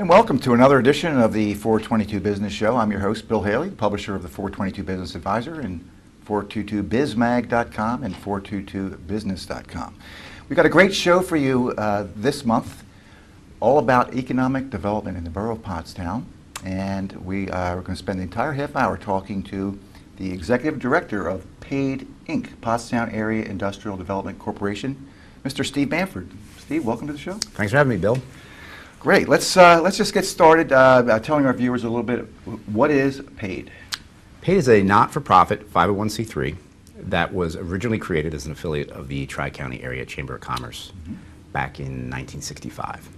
And welcome to another edition of the 422 Business Show. I'm your host, Bill Haley, publisher of the 422 Business Advisor and 422bizmag.com and 422business.com. We've got a great show for you this month, all about economic development in the borough of Pottstown. And we are going to spend the entire half hour talking to the executive director of PAID Inc., Pottstown Area Industrial Development Corporation, Mr. Steve Bamford. Steve, welcome to the show. Thanks for having me, Bill. Great. Let's just get started telling our viewers a little bit, what is PAID? PAID is a not-for-profit 501c3 that was originally created as an affiliate of the Tri-County Area Chamber of Commerce back in 1965.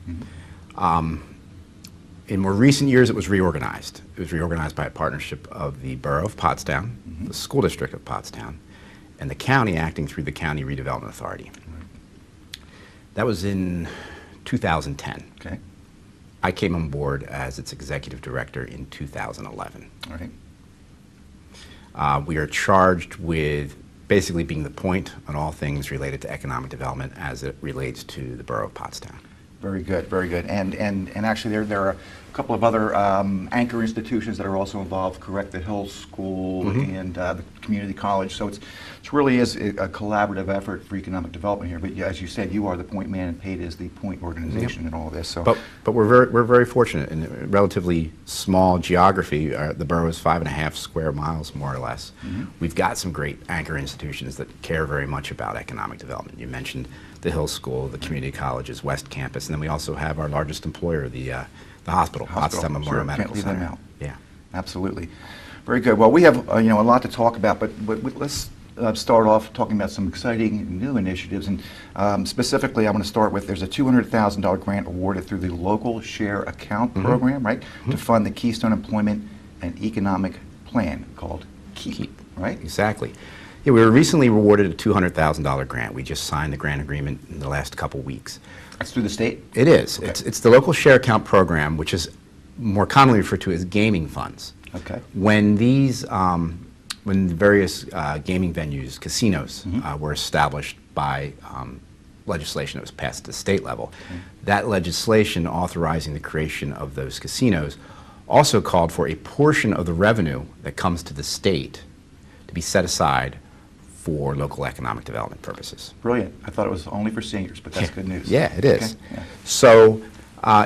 In more recent years, it was reorganized. It was reorganized by a partnership of the Borough of Pottstown, the School District of Pottstown, and the county acting through the County Redevelopment Authority. That was in 2010. Okay. I came on board as its executive director in 2011. All right. We are charged with basically being the point on all things related to economic development as it relates to the borough of Pottstown. Very good, very good. And actually there are a couple of other anchor institutions that are also involved, correct? The Hill School and the community college. So it really is a collaborative effort for economic development here. But as you said, you are the point man and PAID is the point organization in all of this. So, but we're very fortunate in a relatively small geography. The borough is 5.5 square miles, more or less. We've got some great anchor institutions that care very much about economic development. You mentioned the Hill School, the community colleges, West Campus, and then we also have our largest employer, the hospital, Pottstown Memorial Medical Center. Can't leave them out. Yeah, absolutely. Very good. Well, we have a lot to talk about, but let's start off talking about some exciting new initiatives. And specifically, I want to start with there's a $200,000 grant awarded through the Local Share Account Program, right, to fund the Keystone Employment and Economic Plan called KEEP, right? Exactly. Yeah, we were recently awarded a $200,000 grant. We just signed the grant agreement in the last couple weeks. That's through the state? It is. Okay. It's the Local Share Account Program, which is more commonly referred to as gaming funds. Okay. When these, when the various gaming venues, casinos, were established by legislation that was passed at the state level, that legislation authorizing the creation of those casinos also called for a portion of the revenue that comes to the state to be set aside for local economic development purposes. Brilliant. I thought it was only for seniors, but that's good news. Yeah, it is. Okay. Yeah. So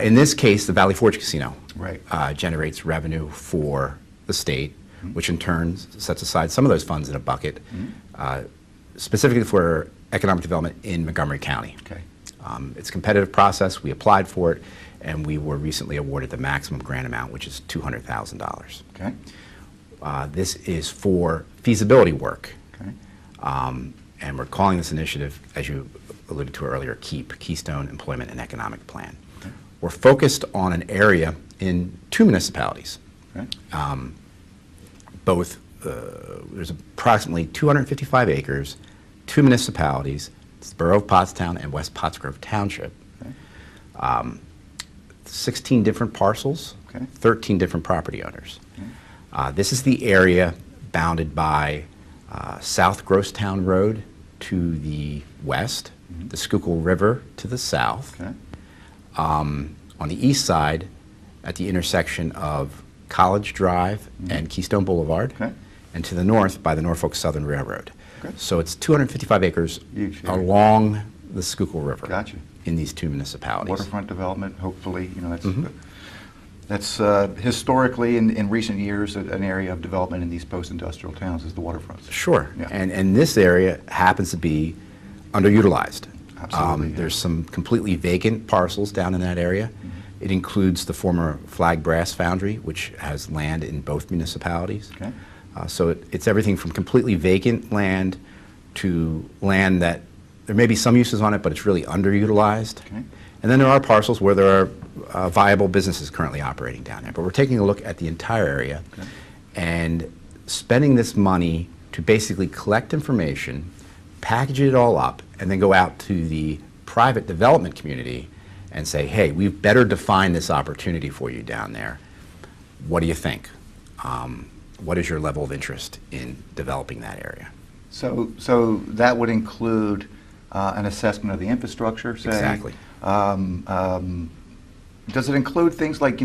in this case, the Valley Forge Casino right. Generates revenue for the state, which in turn sets aside some of those funds in a bucket, specifically for economic development in Montgomery County. Okay. It's a competitive process. We applied for it, and we were recently awarded the maximum grant amount, which is $200,000. Okay. This is for feasibility work. Okay. And we're calling this initiative, as you alluded to earlier, KEEP, Keystone Employment and Economic Plan. Okay. We're focused on an area in 2 municipalities. Okay. There's approximately 255 acres, 2 municipalities. It's the Borough of Pottstown and West Pottsgrove Township. Okay. 16 different parcels, Okay. 13 different property owners. Okay. This is the area bounded by South Grosstown Road to the west, the Schuylkill River to the south. Okay. On the east side, at the intersection of College Drive and Keystone Boulevard, Okay. and to the north by the Norfolk Southern Railroad. Okay. So it's 255 acres Huge area. along the Schuylkill River. Gotcha. In these 2 municipalities. Waterfront development, hopefully, that's historically in recent years an area of development in these post-industrial towns is the waterfronts. Sure. Yeah. And this area happens to be underutilized. Absolutely. There's some completely vacant parcels down in that area. It includes the former Flag Brass Foundry, which has land in both municipalities. Okay. So it's everything from completely vacant land to land that there may be some uses on it, but it's really underutilized. Okay. And then there are parcels where there are viable businesses currently operating down there. But we're taking a look at the entire area and spending this money to basically collect information, package it all up, and then go out to the private development community and say, hey, we've better defined this opportunity for you down there. What do you think? What is your level of interest in developing that area? So that would include an assessment of the infrastructure, say. Exactly. Does it include things like,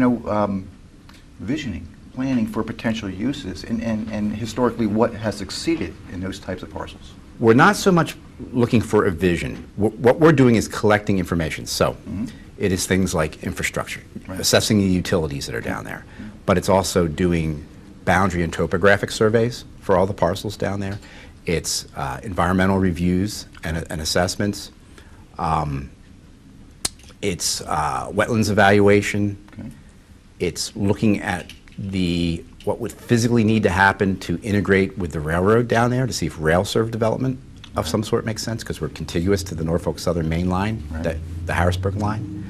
visioning, planning for potential uses, and historically what has succeeded in those types of parcels? We're not so much looking for a vision. What we're doing is collecting information. So it is things like infrastructure, Right. assessing the utilities that are down there, but it's also doing boundary and topographic surveys for all the parcels down there. It's environmental reviews and assessments. It's wetlands evaluation. Okay. It's looking at what would physically need to happen to integrate with the railroad down there to see if rail served development of some sort makes sense, because we're contiguous to the Norfolk Southern Main Line, Right. the Harrisburg line.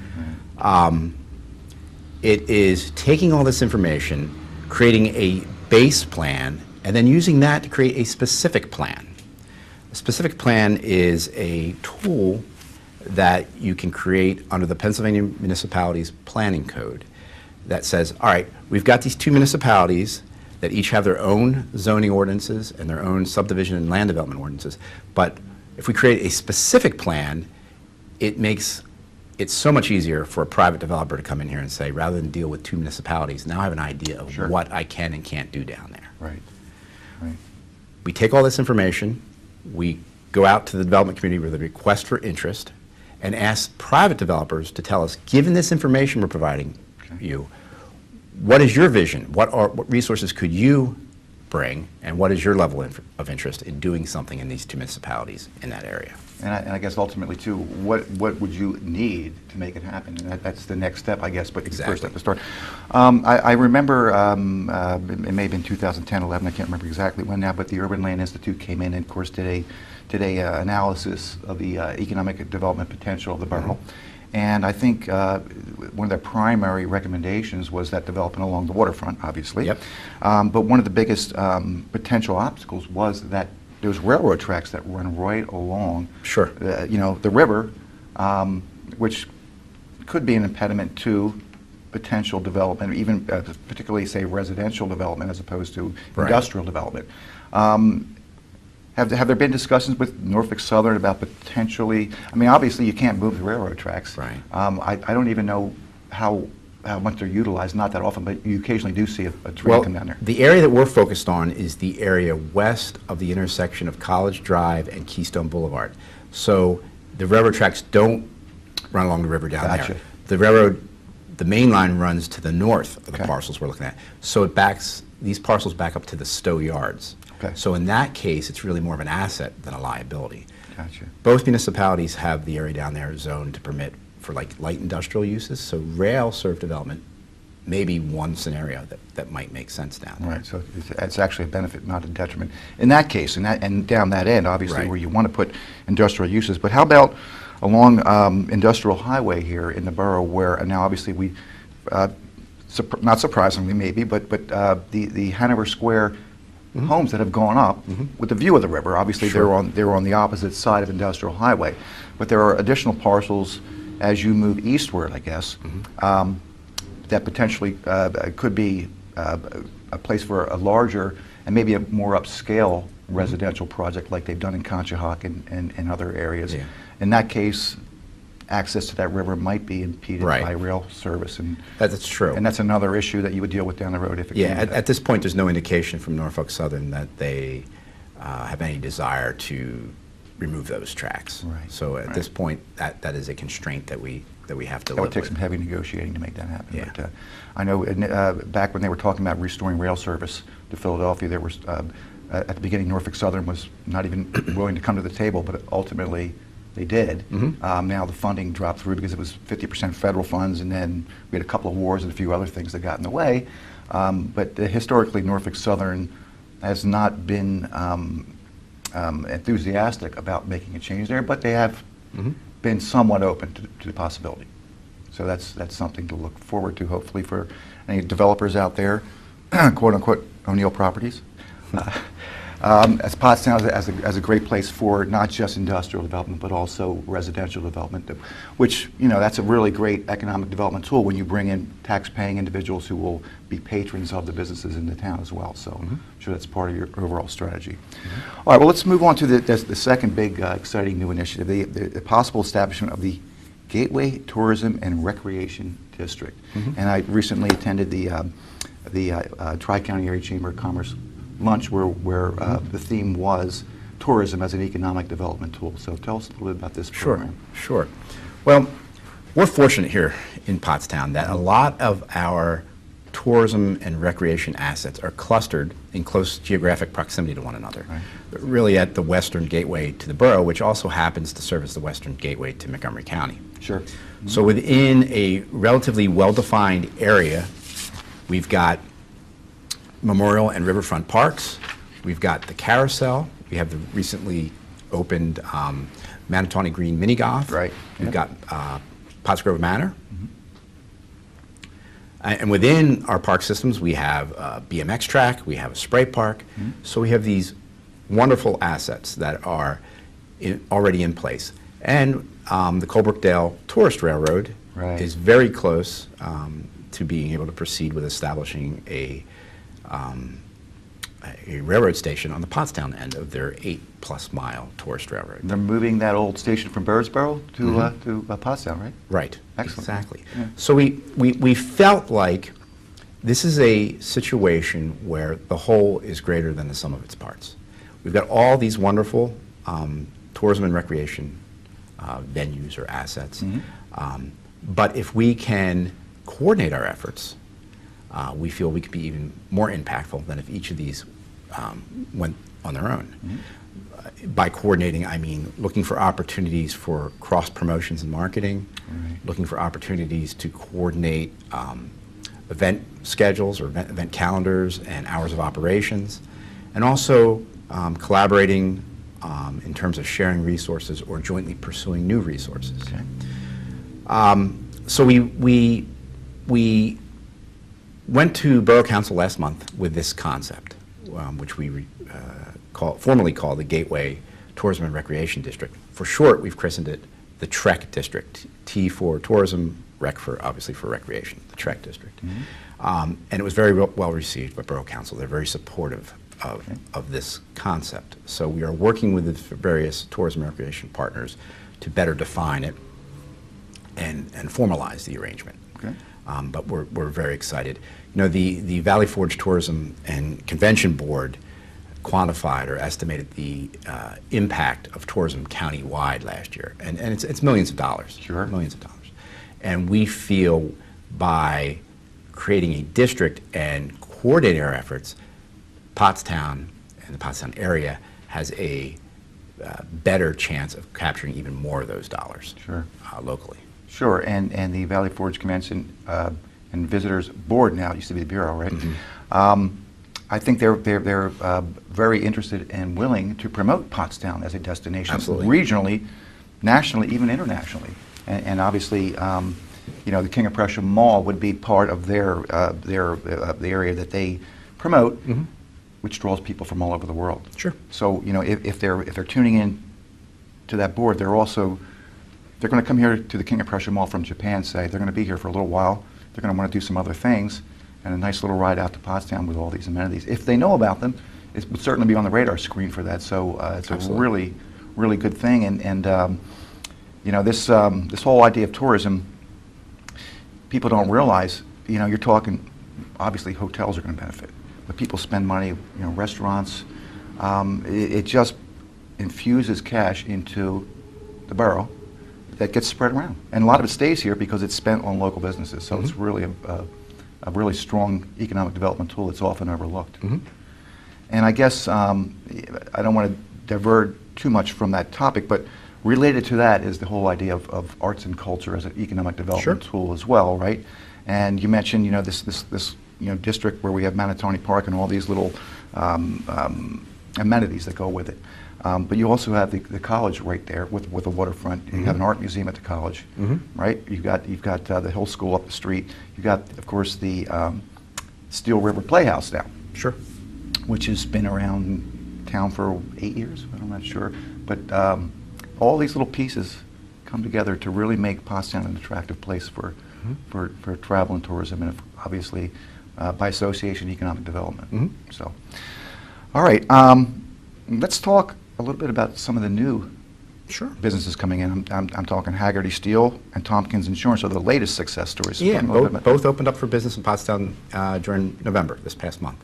It is taking all this information, creating a base plan, and then using that to create a specific plan. A specific plan is a tool that you can create under the Pennsylvania Municipalities Planning Code that says, all right, we've got these two municipalities that each have their own zoning ordinances and their own subdivision and land development ordinances, but if we create a specific plan, it makes it so much easier for a private developer to come in here and say, rather than deal with two municipalities, now I have an idea of Sure. what I can and can't do down there. Right. Right. We take all this information, we go out to the development community with a request for interest, and ask private developers to tell us, given this information we're providing you, what is your vision? What resources could you bring, and what is your level of interest in doing something in these two municipalities in that area? And I guess ultimately, too, what would you need to make it happen? And that's the next step, I guess, but Exactly. first step to start. I remember, it may have been 2010, 11, I can't remember exactly when now, but the Urban Land Institute came in and, of course, did a analysis of the economic development potential of the borough. And I think one of their primary recommendations was that development along the waterfront, obviously. Yep. But one of the biggest potential obstacles was that there's railroad tracks that run right along Sure. the river, which could be an impediment to potential development, even particularly, say, residential development as opposed to Right. industrial development. Have there been discussions with Norfolk Southern about potentially, I mean, obviously you can't move the railroad tracks. Right. I don't even know how much they're utilized, not that often, but you occasionally do see a train come down there. The area that we're focused on is the area west of the intersection of College Drive and Keystone Boulevard. So the railroad tracks don't run along the river down Gotcha. there. The main line runs to the north of the Okay. parcels we're looking at. So these parcels back up to the Stowe Yards. Okay. So in that case, it's really more of an asset than a liability. Gotcha. Both municipalities have the area down there zoned to permit for like light industrial uses, so rail served development may be one scenario that might make sense down there. Right, so it's actually a benefit, not a detriment. In that case, and down that end, obviously, Right. where you want to put industrial uses, but how about along Industrial Highway here in the borough where, and now obviously we, not surprisingly maybe, but the Hanover Square homes that have gone up with the view of the river, obviously Sure. they're on the opposite side of Industrial Highway, but there are additional parcels as you move eastward, I guess, that potentially could be a place for a larger and maybe a more upscale residential project like they've done in Conshohock and other areas. Yeah. In that case, access to that river might be impeded Right. by rail service, and That's true. that's another issue that you would deal with down the road if it Yeah, came to at that. this point, there's no indication from Norfolk Southern that they have any desire to remove those tracks. Right, So at right. this point, that is a constraint that we have to That would live take with. some heavy negotiating to make that happen. Yeah. But I know back when they were talking about restoring rail service to Philadelphia, there was at the beginning Norfolk Southern was not even willing to come to the table, but ultimately they did. Now the funding dropped through because it was 50% federal funds, and then we had a couple of wars and a few other things that got in the way. But historically, Norfolk Southern has not been enthusiastic about making a change there, but they have been somewhat open to the possibility. So that's something to look forward to, hopefully, for any developers out there, quote unquote, O'Neill Properties. As Pottstown as a great place for not just industrial development, but also residential development, which, that's a really great economic development tool when you bring in tax-paying individuals who will be patrons of the businesses in the town as well. So I'm sure that's part of your overall strategy. All right, well, let's move on to the second big exciting new initiative, the possible establishment of the Gateway Tourism and Recreation District. And I recently attended the Tri-County Area Chamber of Commerce lunch where the theme was tourism as an economic development tool. So tell us a little bit about this program. Sure. Well, we're fortunate here in Pottstown that a lot of our tourism and recreation assets are clustered in close geographic proximity to one another. Right. Really at the western gateway to the borough, which also happens to serve as the western gateway to Montgomery County. Sure. So within a relatively well-defined area, we've got memorial and riverfront parks, we've got the carousel, we have the recently opened Manatawny Green Mini Golf, Right. We've got Pottsgrove Manor. And within our park systems, we have a BMX track, we have a spray park. So we have these wonderful assets that are already in place. And the Colebrookdale Tourist Railroad Right. is very close to being able to proceed with establishing a railroad station on the Pottstown end of their 8+ mile tourist railroad. They're moving that old station from Birdsboro to Pottstown, right? Right. Excellent. Exactly. Yeah. So we felt like this is a situation where the whole is greater than the sum of its parts. We've got all these wonderful tourism and recreation venues or assets, but if we can coordinate our efforts, we feel we could be even more impactful than if each of these went on their own. By coordinating, I mean looking for opportunities for cross promotions and marketing, looking for opportunities to coordinate event schedules or event calendars and hours of operations, and also collaborating in terms of sharing resources or jointly pursuing new resources. Okay. So we went to Borough Council last month with this concept, which we formally call the Gateway Tourism and Recreation District. For short, we've christened it the TREC District. T for tourism, rec for obviously for recreation, the TREC District. And it was very well received by Borough Council. They're very supportive of this concept. So we are working with the various tourism and recreation partners to better define it and formalize the arrangement. Okay. But we're very excited. You know, the Valley Forge Tourism and Convention Board quantified or estimated the impact of tourism county-wide last year, and it's millions of dollars. Sure. Millions of dollars. And we feel by creating a district and coordinating our efforts, Pottstown and the Pottstown area has a better chance of capturing even more of those dollars. Sure. Locally. Sure, and the Valley Forge Convention and Visitors Board now, it used to be the Bureau, right? I think they're very interested and willing to promote Pottstown as a destination, Absolutely. regionally, nationally, even internationally. And obviously, you know, the King of Prussia Mall would be part of the area that they promote, which draws people from all over the world. Sure. So, you know, if they're tuning in to that board, they're going to come here to the King of Prussia Mall from Japan, say. They're going to be here for a little while. They're going to want to do some other things, and a nice little ride out to Pottstown with all these amenities. If they know about them, it would certainly be on the radar screen for that. So it's Absolutely. a really, really good thing. And you know, this whole idea of tourism, people don't realize, you know, you're talking, obviously hotels are going to benefit, but people spend money, you know, restaurants. It just infuses cash into the borough that gets spread around. And a lot of it stays here because it's spent on local businesses. So it's really a really strong economic development tool that's often overlooked. And I guess I don't want to divert too much from that topic, but related to that is the whole idea of arts and culture as an economic development tool as well, right? And you mentioned, you know, this you know, district where we have Manatawny Park and all these little amenities that go with it. But you also have the college right there with a waterfront. You have an art museum at the college, right? You've got the Hill School up the street. You've got, of course, the Steel River Playhouse now, which has been around town for 8 years. I'm not sure, but all these little pieces come together to really make Pottstown an attractive place for travel and tourism, and obviously by association, economic development. So, all right, let's talk a little bit about some of the new Sure. businesses coming in. I'm talking Haggerty Steel and Tompkins Insurance are the latest success stories. Yeah, Tell me a little bit about both opened up for business in Pottstown during November, this past month.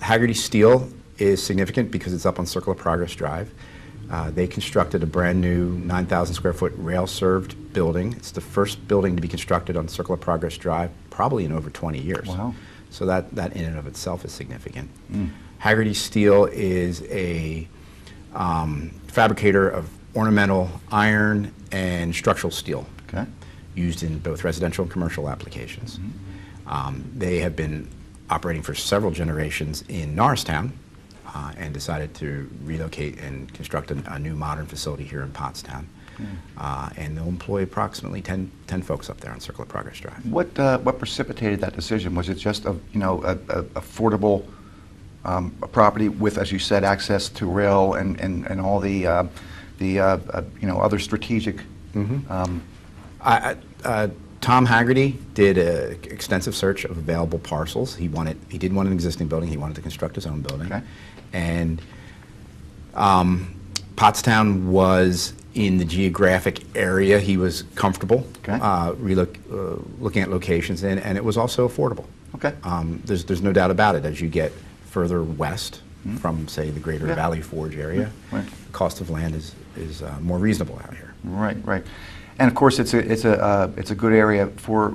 Haggerty Steel is significant because it's up on Circle of Progress Drive. They constructed a brand new 9,000 square foot rail-served building. It's the first building to be constructed on Circle of Progress Drive probably in over 20 years. Wow. So that in and of itself is significant. Haggerty Steel is a fabricator of ornamental iron and structural steel, Okay. used in both residential and commercial applications. They have been operating for several generations in Norristown and decided to relocate and construct a new modern facility here in Pottstown. And they'll employ approximately 10 folks up there on Circle of Progress Drive. What precipitated that decision? Was it just a affordable property with, as you said, access to rail and all the other strategic? Tom Haggerty did an extensive search of available parcels. He didn't want an existing building. He wanted to construct his own building. Okay. And Pottstown was in the geographic area he was comfortable Okay. looking at locations in, and it was also affordable. Okay. There's no doubt about it. As you get further west from, say, the greater Yeah. Valley Forge area, Right. the cost of land is more reasonable out here. Right, right. And of course, it's a good area for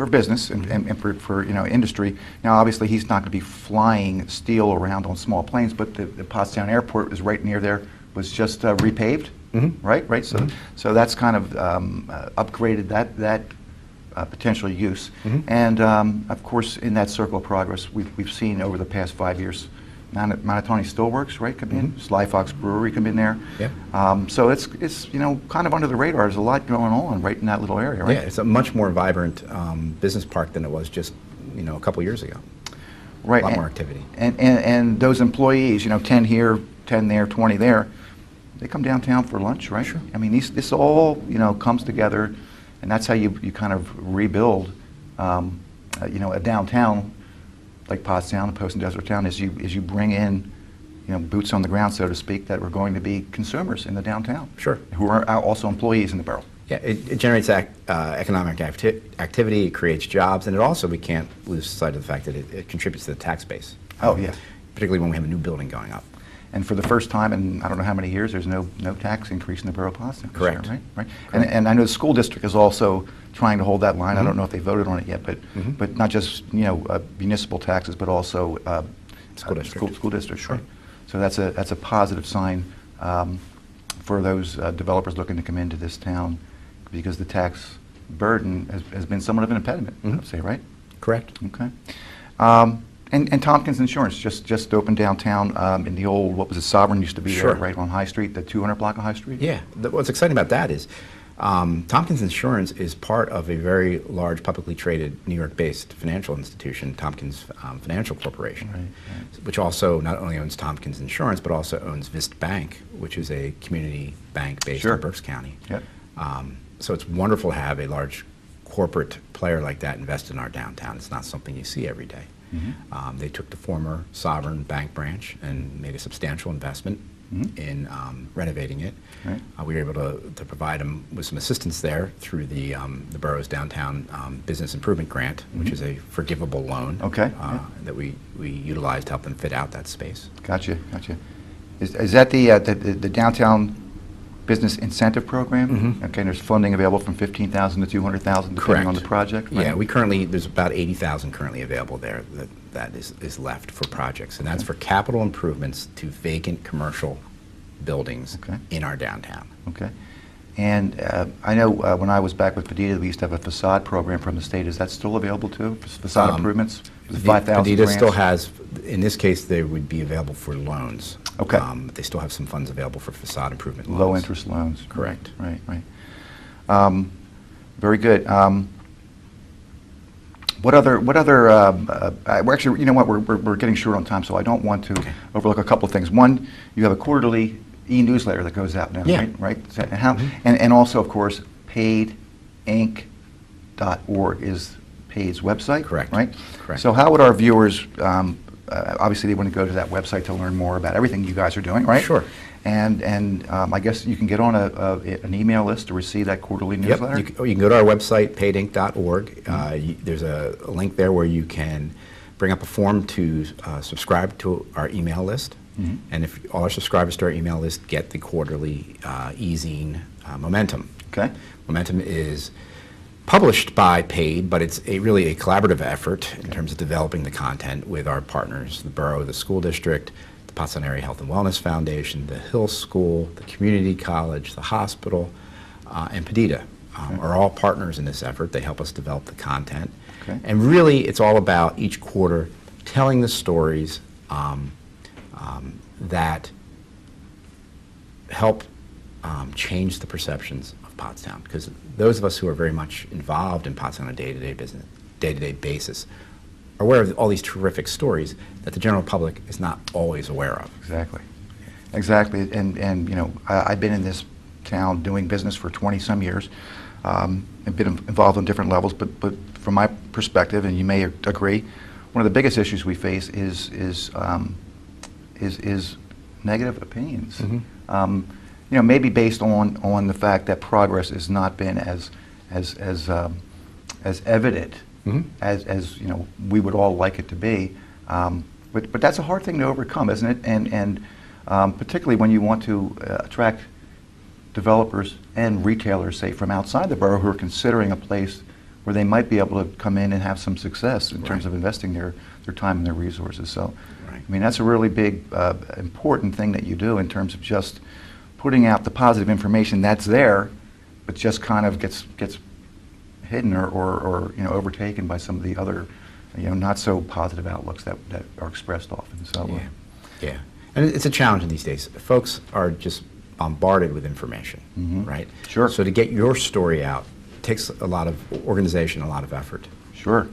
business and for industry. Now, obviously, he's not going to be flying steel around on small planes, but the Pottstown Airport is right near there. Was just repaved, right? Right. So that's kind of upgraded that potential use. And of course, in that Circle of Progress, we've seen over the past 5 years, Manatoni Steelworks, right, come in. Sly Fox Brewery come in there. Yeah. So it's kind of under the radar. There's a lot going on right in that little area, right? Yeah, it's a much more vibrant business park than it was just a couple years ago. Right. A lot more activity. And those employees, 10 here, 10 there, 20 there, they come downtown for lunch, right? Sure. I mean, this all comes together, and that's how you kind of rebuild, a downtown like Pottstown, a post and desert town, is you bring in, boots on the ground, so to speak, that are going to be consumers in the downtown. Sure. Who are also employees in the borough. Yeah, it generates economic activity, it creates jobs, and it also, we can't lose sight of the fact that it contributes to the tax base. Oh, yeah. Particularly when we have a new building going up. And for the first time in I don't know how many years, there's no tax increase in the borough of Pottstown. Correct. Right. Right. And I know the school district is also trying to hold that line. I don't know if they voted on it yet, but not just municipal taxes, but also School district. School district. Sure. Right? So that's a positive sign for those developers looking to come into this town, because the tax burden has been somewhat of an impediment. I'd say, right? Correct. Okay. And Tompkins Insurance just opened downtown in the old, what was it, Sovereign used to be Sure. there, right on High Street, the 200 block of High Street? Yeah, what's exciting about that is Tompkins Insurance is part of a very large publicly traded New York-based financial institution, Tompkins Financial Corporation, Right. which also not only owns Tompkins Insurance, but also owns Vist Bank, which is a community bank based Sure. in Berks County. Yep. So it's wonderful to have a large corporate player like that invest in our downtown. It's not something you see every day. They took the former Sovereign Bank branch and made a substantial investment in renovating it. Right. We were able to provide them with some assistance there through the borough's downtown business improvement grant, which is a forgivable loan. Okay. That we utilized to help them fit out that space. Gotcha. Is that the downtown business incentive program? Okay, and there's funding available from $15,000 to $200,000 depending on the project? Right? Yeah, there's about $80,000 currently available there that is left for projects, and that's for capital improvements to vacant commercial buildings in our downtown. Okay. And I know when I was back with Padita, we used to have a facade program from the state. Is that still available too? Facade improvements? The 5,000 Padita grants? still has, in this case, they would be available for loans. Okay. But they still have some funds available for facade improvement loans. Low interest loans. Correct. Right. Very good. What other? We're actually, you know what? We're getting short on time, so I don't want to overlook a couple of things. One, you have a quarterly e-newsletter that goes out now, Yeah. right? So how, and also, of course, paidinc.org is PAID's website. Correct. Right. Correct. So how would our viewers obviously they want to go to that website to learn more about everything you guys are doing, right? Sure. And I guess you can get on an email list to receive that quarterly newsletter? Yep. You can go to our website, paidinc.org. There's a link there where you can bring up a form to subscribe to our email list. And if all our subscribers to our email list get the quarterly e-zine Momentum. Okay. Momentum is published by Paid, but it's really a collaborative effort in terms of developing the content with our partners, the borough, the school district, the Pottstown Area Health and Wellness Foundation, the Hill School, the community college, the hospital, and PDITA are all partners in this effort. They help us develop the content. Okay. And really, it's all about each quarter telling the stories that help change the perceptions of Pottstown. Because those of us who are very much involved in Pottstown on a day-to-day basis are aware of all these terrific stories that the general public is not always aware of. Exactly. Exactly. And you know, I've been in this town doing business for 20-some years. I've been involved on different levels, but from my perspective, and you may agree, one of the biggest issues we face is negative opinions. You know, maybe based on the fact that progress has not been as evident as you know we would all like it to be. But that's a hard thing to overcome, isn't it? And particularly when you want to attract developers and retailers, say, from outside the borough who are considering a place where they might be able to come in and have some success in terms of investing their time and their resources. So, I mean, that's a really big, important thing that you do in terms of just putting out the positive information that's there, but just kind of gets hidden or you know, overtaken by some of the other, you know, not so positive outlooks that are expressed often. So, yeah, and it's a challenge in these days. Folks are just bombarded with information, right? Sure. So to get your story out takes a lot of organization, a lot of effort. Sure.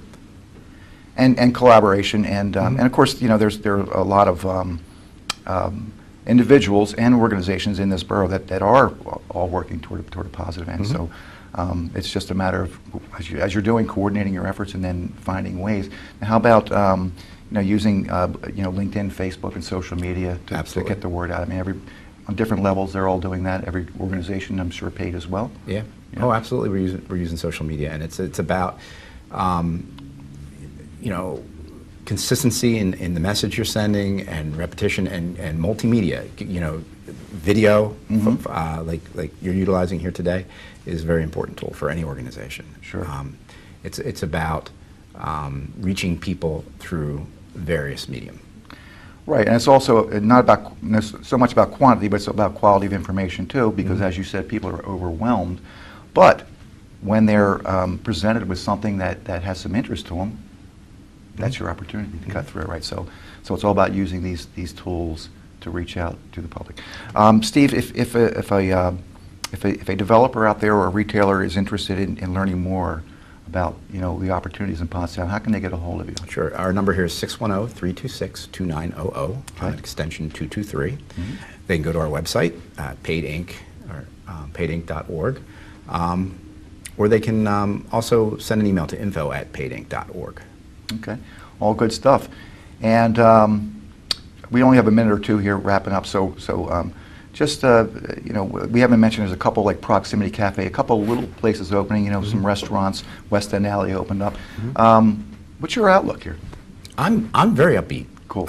And collaboration, and of course, you know, there are a lot of individuals and organizations in this borough that are all working toward a positive end. So it's just a matter of, as you're doing, coordinating your efforts and then finding ways. Now, how about you know, using you know, LinkedIn, Facebook, and social media to get the word out? I mean, on different levels, they're all doing that. Every organization, I'm sure, Paid as well. Yeah. Oh, absolutely. We're using social media, and it's about you know, consistency in the message you're sending, and repetition, and multimedia. You know, video, like you're utilizing here today, is a very important tool for any organization. Sure. It's about reaching people through various medium. Right, and it's also not about so much about quantity, but it's about quality of information too, because as you said, people are overwhelmed. But when they're presented with something that has some interest to them, that's your opportunity to cut through it, right? So it's all about using these tools to reach out to the public. Steve, if a developer out there or a retailer is interested in learning more about, you know, the opportunities in Pottstown, how can they get a hold of you? Sure. Our number here is 610-326-2900, extension 223. They can go to our website, paidinc, or paidinc.org, or they can also send an email to info@paidinc.org. Okay. All good stuff. And we only have a minute or two here wrapping up, so just, you know, we haven't mentioned there's a couple like Proximity Cafe, a couple little places opening, you know, some restaurants, West End Alley opened up. What's your outlook here? I'm very upbeat. Cool.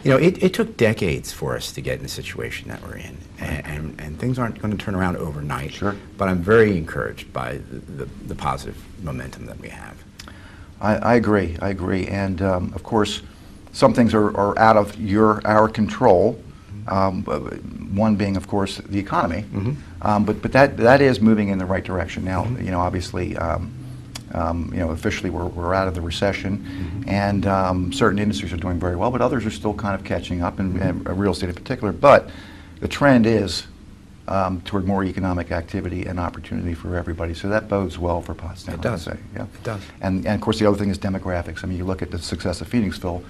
You know, it took decades for us to get in the situation that we're in, and things aren't going to turn around overnight. Sure. But I'm very encouraged by the positive momentum that we have. I agree, and of course, some things are out of our control. One being, of course, the economy, but that is moving in the right direction now. You know, obviously, you know, officially we're out of the recession, and certain industries are doing very well, but others are still kind of catching up, and real estate in particular. But the trend is toward more economic activity and opportunity for everybody. So that bodes well for Pottstown. It does. I would say. Yeah. It does. And of course, the other thing is demographics. I mean, you look at the success of Phoenixville.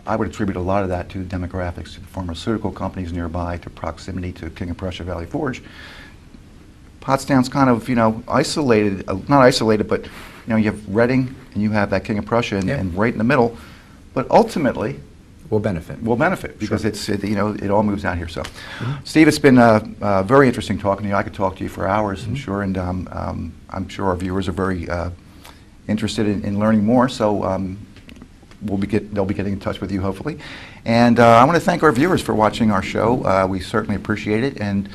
I would attribute a lot of that to demographics, to pharmaceutical companies nearby, to proximity to King of Prussia Valley Forge. Pottstown's kind of, you know, isolated, not isolated, but, you know, you have Reading and you have that King of Prussia, and right in the middle, but ultimately We'll benefit. will benefit because Sure. it all moves out here. So, Steve, it's been very interesting talking to you. I could talk to you for hours, I'm sure, and I'm sure our viewers are very interested in learning more. So they'll be getting in touch with you hopefully. And I want to thank our viewers for watching our show. We certainly appreciate it. And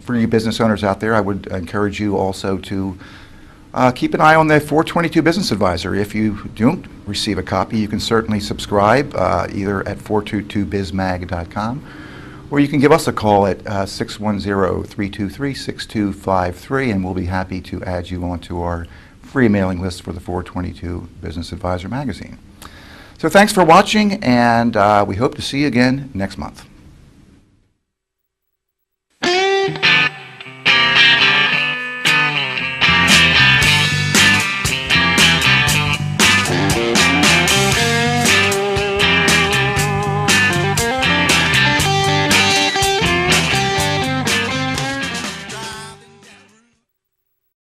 for you business owners out there, I would encourage you also to keep an eye on the 422 Business Advisor. If you don't receive a copy, you can certainly subscribe either at 422bizmag.com, or you can give us a call at 610-323-6253, and we'll be happy to add you onto our free mailing list for the 422 Business Advisor magazine. So thanks for watching, and we hope to see you again next month.